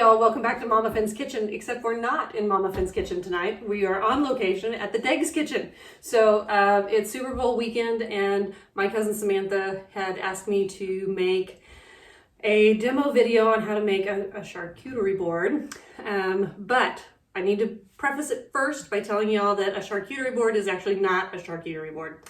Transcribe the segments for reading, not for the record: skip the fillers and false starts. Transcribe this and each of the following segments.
y'all, welcome back to MamaFin's kitchen, except we're not in MamaFin's kitchen tonight. We are on location at the Deg's kitchen. So it's Super Bowl weekend and my cousin Samantha had asked me to make a demo video on how to make a charcuterie board. But I need to preface it first by telling y'all that a charcuterie board is actually not a charcuterie board.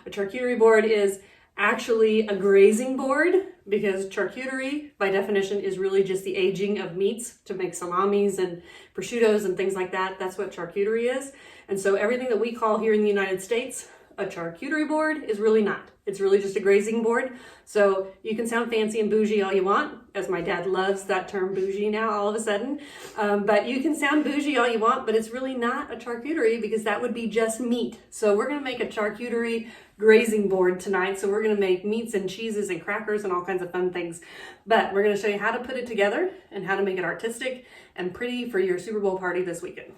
A charcuterie board is actually a grazing board, because charcuterie by definition is really just the aging of meats to make salamis and prosciuttos and things like that. That's what charcuterie is. And so everything that we call here in the United States a charcuterie board is really not. It's really just a grazing board. So you can sound fancy and bougie all you want, as my dad loves that term bougie now all of a sudden. But you can sound bougie all you want, but it's really not a charcuterie because that would be just meat. So we're gonna make a charcuterie grazing board tonight. So we're gonna make meats and cheeses and crackers and all kinds of fun things. But we're gonna show you how to put it together and how to make it artistic and pretty for your Super Bowl party this weekend.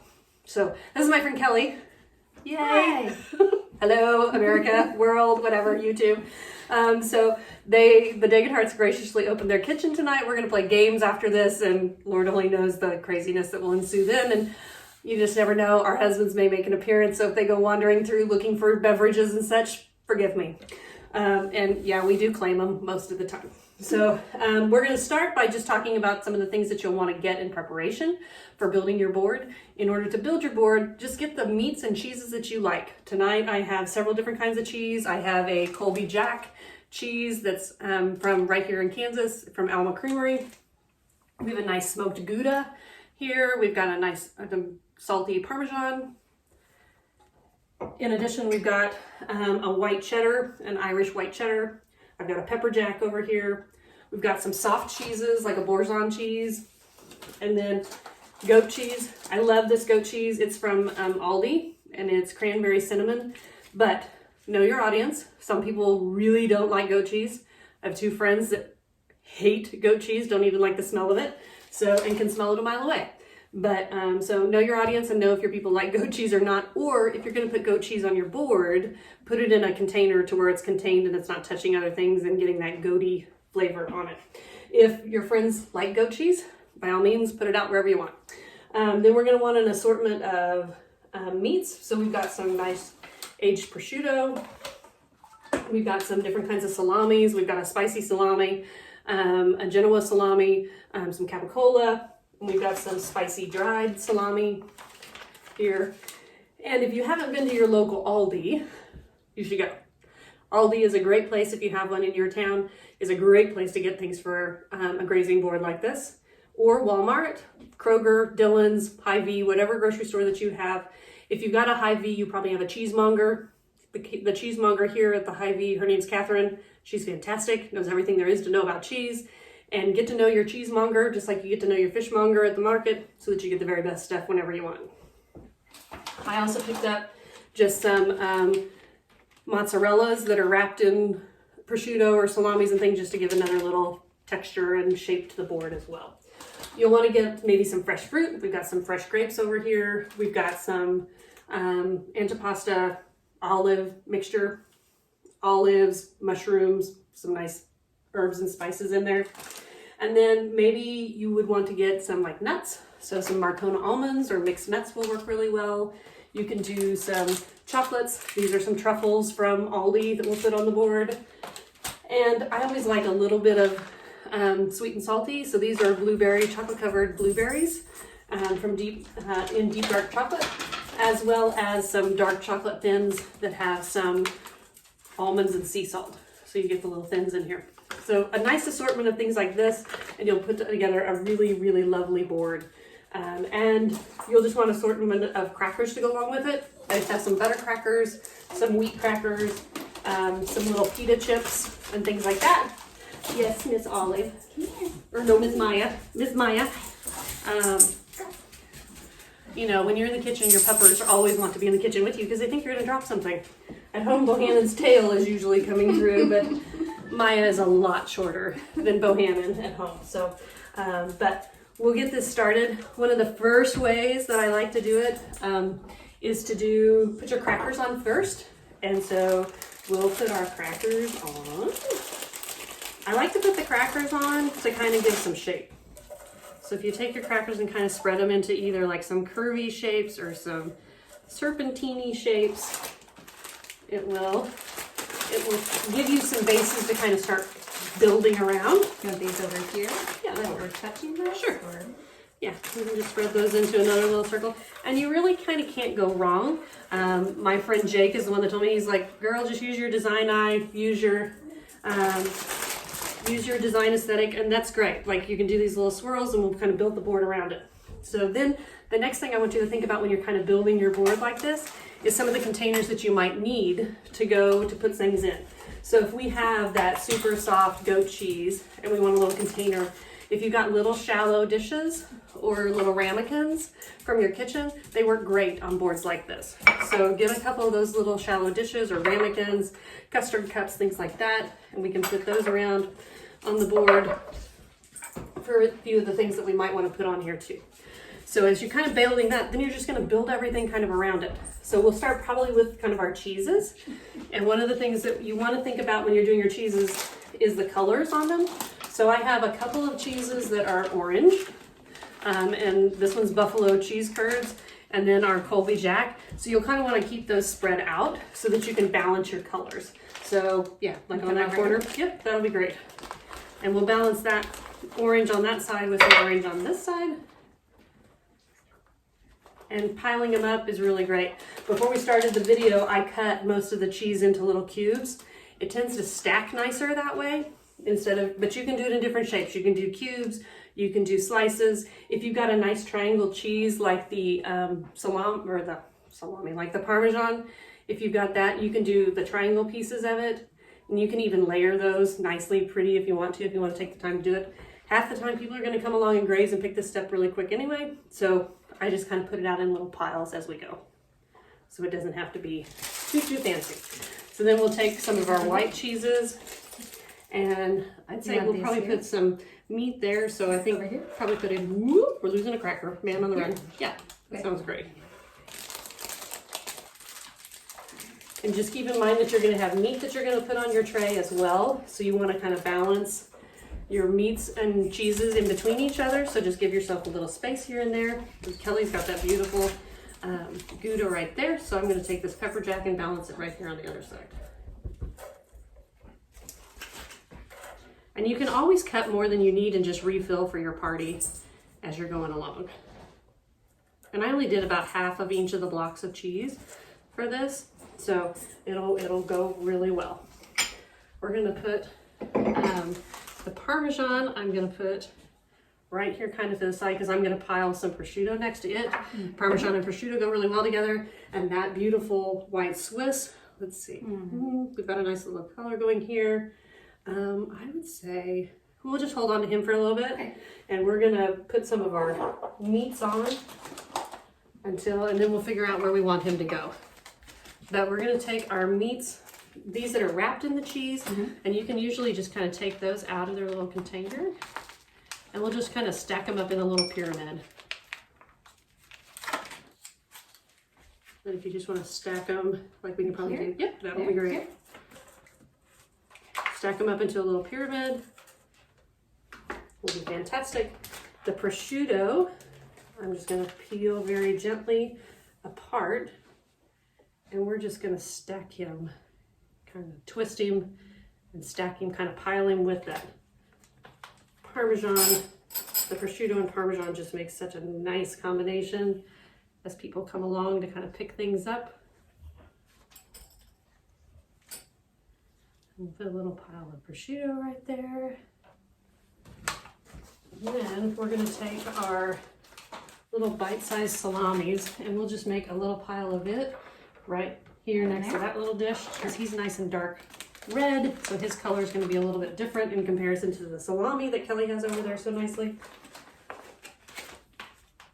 So this is my friend Kelly. Yay! Hi. Hello, America, world, whatever, YouTube. So the Degenharts graciously opened their kitchen tonight. We're gonna play games after this, and Lord only knows the craziness that will ensue then. And you just never know, our husbands may make an appearance. So if they go wandering through looking for beverages and such, forgive me. And yeah, we do claim them most of the time. So we're gonna start by just talking about some of the things that you'll wanna get in preparation for building your board. In order to build your board, just get the meats and cheeses that you like. Tonight I have several different kinds of cheese. I have a Colby Jack cheese that's from right here in Kansas, from Alma Creamery. We have a nice smoked Gouda here. We've got a nice salty Parmesan. In addition, we've got a white cheddar, an Irish white cheddar. I've got a pepper jack over here. We've got some soft cheeses like a Boursin cheese, and then goat cheese. I love this goat cheese. It's from Aldi, and it's cranberry cinnamon, but know your audience. Some people really don't like goat cheese. I have two friends that hate goat cheese, don't even like the smell of it, and can smell it a mile away. But so know your audience and know if your people like goat cheese or not, or if you're going to put goat cheese on your board, put it in a container to where it's contained and it's not touching other things and getting that goaty flavor on it. If your friends like goat cheese, by all means, put it out wherever you want. Then we're going to want an assortment of meats. So we've got some nice aged prosciutto. We've got some different kinds of salamis. We've got a spicy salami, a Genoa salami, some capicola. We've got some spicy dried salami here. And if you haven't been to your local Aldi, you should go. Aldi is a great place, if you have one in your town, is a great place to get things for a grazing board like this. Or Walmart, Kroger, Dillon's, Hy-Vee, whatever grocery store that you have. If you've got a Hy-Vee, you probably have a cheesemonger. The cheesemonger here at the Hy-Vee, her name's Catherine. She's fantastic, knows everything there is to know about cheese. And get to know your cheesemonger just like you get to know your fishmonger at the market, so that you get the very best stuff whenever you want. I also picked up just some mozzarellas that are wrapped in prosciutto or salamis and things, just to give another little texture and shape to the board as well. You'll want to get maybe some fresh fruit. We've got some fresh grapes over here. We've got some antipasta olive mixture, olives, mushrooms, some nice herbs and spices in there. And then maybe you would want to get some like nuts. So some Marcona almonds or mixed nuts will work really well. You can do some chocolates. These are some truffles from Aldi that we'll put on the board. And I always like a little bit of sweet and salty. So these are chocolate covered blueberries from deep dark chocolate, as well as some dark chocolate thins that have some almonds and sea salt. So you get the little thins in here. So a nice assortment of things like this, and you'll put together a really, really lovely board. And you'll just want an assortment of crackers to go along with it. I have some butter crackers, some wheat crackers, some little pita chips, and things like that. Yes, Miss Olive. Or no, Miss Maya. Miss Maya. You know, when you're in the kitchen, your puppers always want to be in the kitchen with you because they think you're going to drop something. At home, Bohannon's tail is usually coming through, but Maya is a lot shorter than Bohannon at home. So, but we'll get this started. One of the first ways that I like to do it is to put your crackers on first. And so we'll put our crackers on. I like to put the crackers on to kind of give some shape. So if you take your crackers and kind of spread them into either like some curvy shapes or some serpentine shapes, it will give you some bases to kind of start building around. You want these over here? Yeah, like we're touching this? Sure. Or? Yeah, you can just spread those into another little circle. And you really kind of can't go wrong. My friend Jake is the one that told me, he's like, girl, just use your design eye, use your design aesthetic, and that's great. Like, you can do these little swirls and we'll kind of build the board around it. So then the next thing I want you to think about when you're kind of building your board like this is some of the containers that you might need to put things in. So if we have that super soft goat cheese and we want a little container, if you've got little shallow dishes or little ramekins from your kitchen, they work great on boards like this. So get a couple of those little shallow dishes or ramekins, custard cups, things like that, and we can put those around on the board for a few of the things that we might want to put on here too. So as you're kind of building that, then you're just going to build everything kind of around it. So we'll start probably with kind of our cheeses. And one of the things that you want to think about when you're doing your cheeses is the colors on them. So I have a couple of cheeses that are orange, and this one's buffalo cheese curds, and then our Colby Jack. So you'll kind of want to keep those spread out so that you can balance your colors. So yeah, like on that corner, yep, that'll be great. And we'll balance that orange on that side with the orange on this side. And piling them up is really great. Before we started the video, I cut most of the cheese into little cubes. It tends to stack nicer that way but you can do it in different shapes. You can do cubes, you can do slices. If you've got a nice triangle cheese like the salami, like the Parmesan, if you've got that, you can do the triangle pieces of it. And you can even layer those nicely pretty if you want to take the time to do it. Half the time people are going to come along and graze and pick this step really quick anyway. So I just kind of put it out in little piles as we go. So it doesn't have to be too fancy. So then we'll take some of our white cheeses, and I'd say we'll probably put some meat there. So I think probably put in, whoop, we're losing a cracker, man on the run. Yeah, that sounds great. And just keep in mind that you're going to have meat that you're going to put on your tray as well. So you want to kind of balance your meats and cheeses in between each other. So just give yourself a little space here and there. Kelly's got that beautiful Gouda right there. So I'm going to take this pepper jack and balance it right here on the other side. And you can always cut more than you need and just refill for your party as you're going along. And I only did about half of each of the blocks of cheese for this. So it'll go really well. We're gonna put the Parmesan, I'm gonna put right here kind of to the side because I'm gonna pile some prosciutto next to it. Parmesan and prosciutto go really well together. And that beautiful white Swiss, let's see. We've got a nice little color going here. I would say we'll just hold on to him for a little bit. Okay. And we're gonna put some of our meats on and then we'll figure out where we want him to go. But we're going to take our meats, these that are wrapped in the cheese, and you can usually just kind of take those out of their little container, and we'll just kind of stack them up in a little pyramid. And if you just want to stack them, like we can probably do, yep, that would be great. Here. Stack them up into a little pyramid. Will be fantastic. The prosciutto, I'm just going to peel very gently apart. And we're just going to stack him, kind of twist him and stack him, kind of pile him with that Parmesan. The prosciutto and Parmesan just makes such a nice combination as people come along to kind of pick things up. We'll put a little pile of prosciutto right there. And then we're going to take our little bite-sized salamis and we'll just make a little pile of it right here next to that little dish because he's nice and dark red, so his color is going to be a little bit different in comparison to the salami that Kelly has over there so nicely.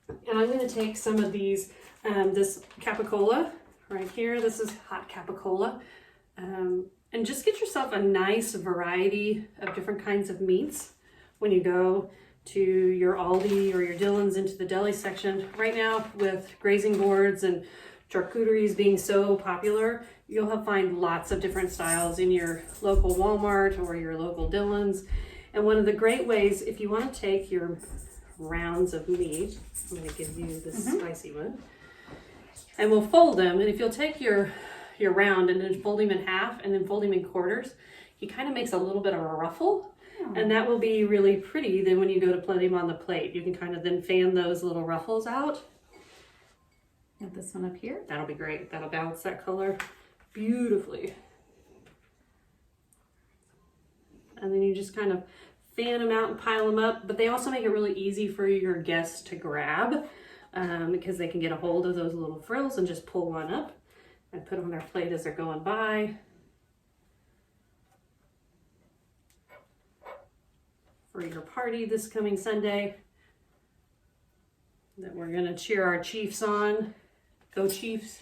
And I'm going to take some of these, this capicola right here. This is hot capicola. And just get yourself a nice variety of different kinds of meats when you go to your Aldi or your Dillon's into the deli section. Right now with grazing boards and charcuteries being so popular, you'll find lots of different styles in your local Walmart or your local Dillon's. And one of the great ways, if you want to take your rounds of meat. I'm going to give you the spicy one. And we'll fold them. And if you'll take your round and then fold him in half and then fold him in quarters, he kind of makes a little bit of a ruffle. And that will be really pretty. Then when you go to put him on the plate, you can kind of then fan those little ruffles out. Get this one up here. That'll be great. That'll balance that color beautifully. And then you just kind of fan them out and pile them up. But they also make it really easy for your guests to grab because they can get a hold of those little frills and just pull one up and put them on their plate as they're going by. For your party this coming Sunday that we're going to cheer our Chiefs on. Go Chiefs.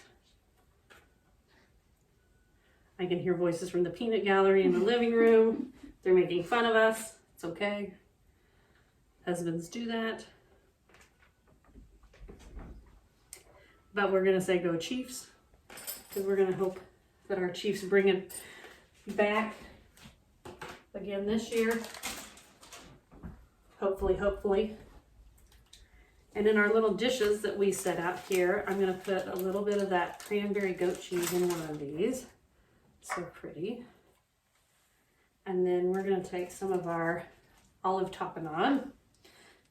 I can hear voices from the peanut gallery in the living room. They're making fun of us. It's okay. Husbands do that. But we're going to say go Chiefs because we're going to hope that our Chiefs bring it back again this year. Hopefully. And in our little dishes that we set out here, I'm going to put a little bit of that cranberry goat cheese in one of these. So pretty. And then we're going to take some of our olive tapenade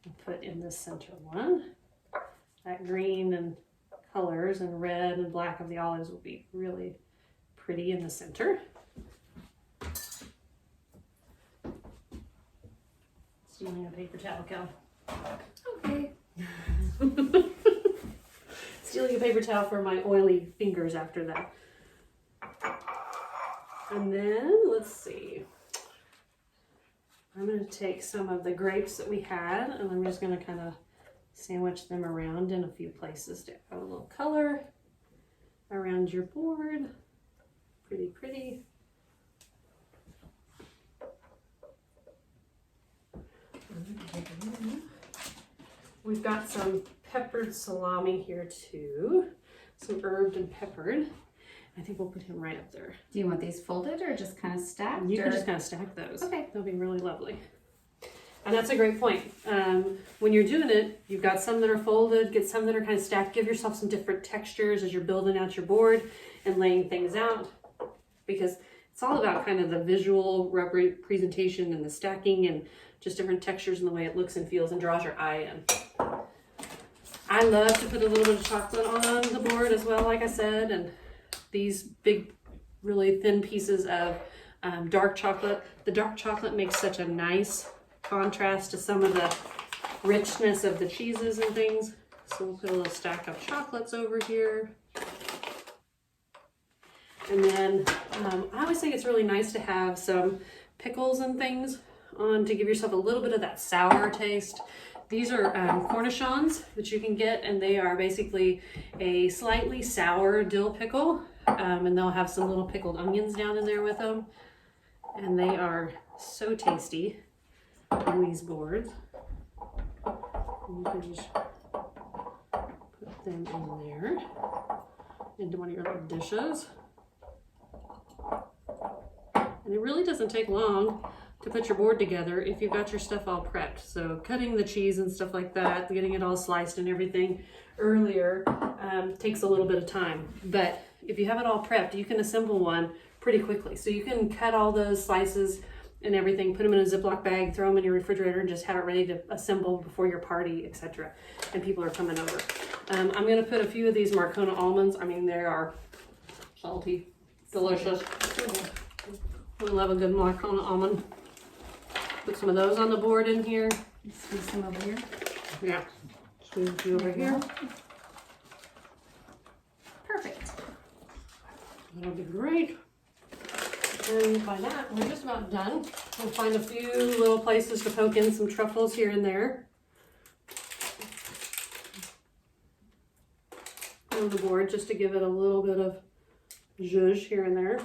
and put in the center one. That green and colors and red and black of the olives will be really pretty in the center. Stealing a paper towel, Cal. Okay. Stealing a paper towel for my oily fingers after that. And then, let's see. I'm going to take some of the grapes that we had and I'm just going to kind of sandwich them around in a few places to add a little color around your board. Pretty. We've got some peppered salami here too. Some herbed and peppered. I think we'll put him right up there. Do you want these folded or just kind of stacked? You can just kind of stack those. Okay. They'll be really lovely. And that's a great point. When you're doing it, you've got some that are folded, get some that are kind of stacked. Give yourself some different textures as you're building out your board and laying things out. Because it's all about kind of the visual presentation and the stacking and just different textures and the way it looks and feels and draws your eye in. I love to put a little bit of chocolate on the board as well, like I said, and these big, really thin pieces of dark chocolate. The dark chocolate makes such a nice contrast to some of the richness of the cheeses and things. So we'll put a little stack of chocolates over here. And then I always think it's really nice to have some pickles and things on to give yourself a little bit of that sour taste. These are cornichons that you can get, and they are basically a slightly sour dill pickle, and they'll have some little pickled onions down in there with them, and they are so tasty on these boards. And you can just put them in there into one of your little dishes. And it really doesn't take long to put your board together if you've got your stuff all prepped. So cutting the cheese and stuff like that, getting it all sliced and everything earlier takes a little bit of time. But if you have it all prepped, you can assemble one pretty quickly. So you can cut all those slices and everything, put them in a Ziploc bag, throw them in your refrigerator, and just have it ready to assemble before your party, etc. And people are coming over. I'm going to put a few of these Marcona almonds. I mean, they are salty, delicious. We love a good Marcona almond. Put some of those on the board in here. Squeeze some over here. Yeah, squeeze a few over here. Perfect. That'll be great. And by that, we're just about done. We'll find a few little places to poke in some truffles here and there on the board, just to give it a little bit of zhuzh here and there.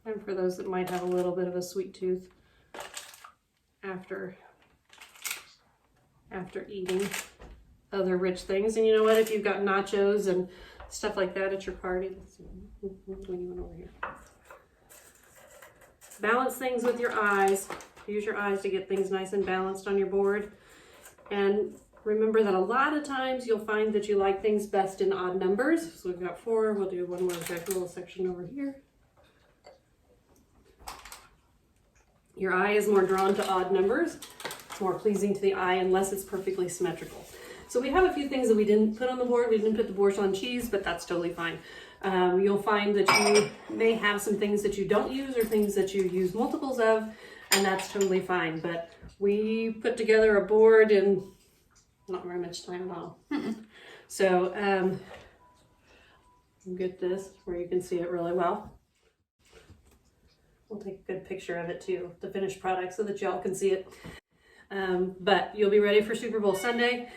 And for those that might have a little bit of a sweet tooth after eating other rich things. And you know what, if you've got nachos and stuff like that at your party, let's see, over here. Balance things with your eyes. use your eyes to get things nice and balanced on your board. And remember that a lot of times you'll find that you like things best in odd numbers. So we've got 4, we'll do one more little section over here. Your eye is more drawn to odd numbers. It's more pleasing to the eye unless it's perfectly symmetrical. So we have a few things that we didn't put on the board. We didn't put the bourgeois cheese, but that's totally fine. You'll find that you may have some things that you don't use or things that you use multiples of, and that's totally fine. But we put together a board in not very much time at all. So get this where you can see it really well. We'll take a good picture of it too, the finished product, so that y'all can see it. But you'll be ready for Super Bowl Sunday.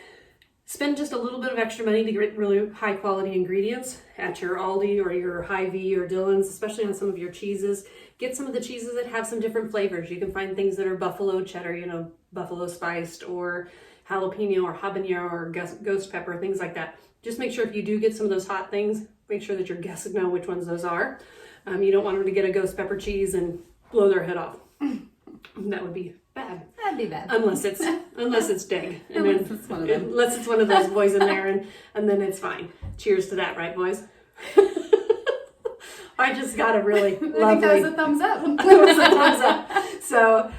Spend just a little bit of extra money to get really high quality ingredients at your Aldi or your Hy-Vee or Dillon's, especially on some of your cheeses. Get some of the cheeses that have some different flavors. You can find things that are buffalo cheddar, you know, buffalo spiced, or jalapeno or habanero or ghost pepper, things like that. Just make sure if you do get some of those hot things, make sure that your guests know which ones those are. You don't want them to get a ghost pepper cheese and blow their head off. That would be bad. That'd be bad. Unless it's Dig. And Unless it's one of them. Unless it's one of those boys in there, and then it's fine. Cheers to that, right, boys? I just got a really lovely... I think that was a thumbs up. That was a thumbs up. So,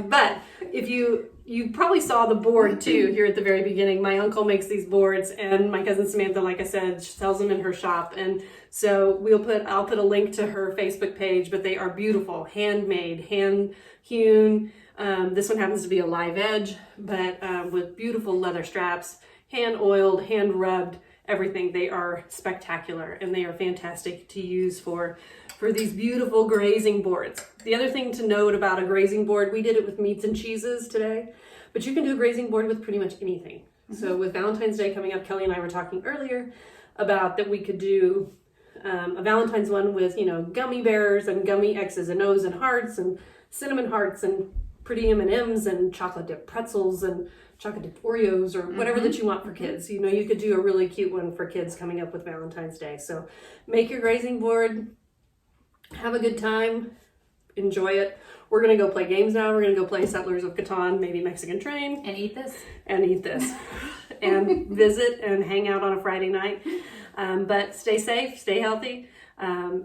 but if you probably saw the board too here at the very beginning. My uncle makes these boards, and my cousin Samantha, like I said, she sells them in her shop. And so I'll put a link to her Facebook page, but they are beautiful, handmade, hand hewn. This one happens to be a live edge, but with beautiful leather straps, hand oiled, hand rubbed, everything. They are spectacular, and they are fantastic to use for these beautiful grazing boards. The other thing to note about a grazing board, we did it with meats and cheeses today, but you can do a grazing board with pretty much anything. So with Valentine's Day coming up, Kelly and I were talking earlier about that we could do a Valentine's one with, you know, gummy bears and gummy X's and O's and hearts and cinnamon hearts and pretty M&Ms and chocolate dipped pretzels and chocolate dipped Oreos or whatever that you want for kids. You know, you could do a really cute one for kids coming up with Valentine's Day. So make your grazing board, have a good time, enjoy it. We're going to go play games now. We're going to go play Settlers of Catan, maybe Mexican Train. And eat this. And visit and hang out on a Friday night. But stay safe, stay healthy,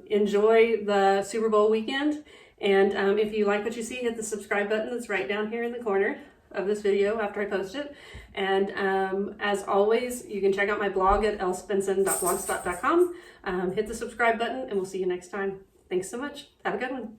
enjoy the Super Bowl weekend. And if you like what you see, hit the subscribe button that's right down here in the corner of this video after I post it. And as always, you can check out my blog at elspenson.blogspot.com. Hit the subscribe button, and we'll see you next time. Thanks so much. Have a good one.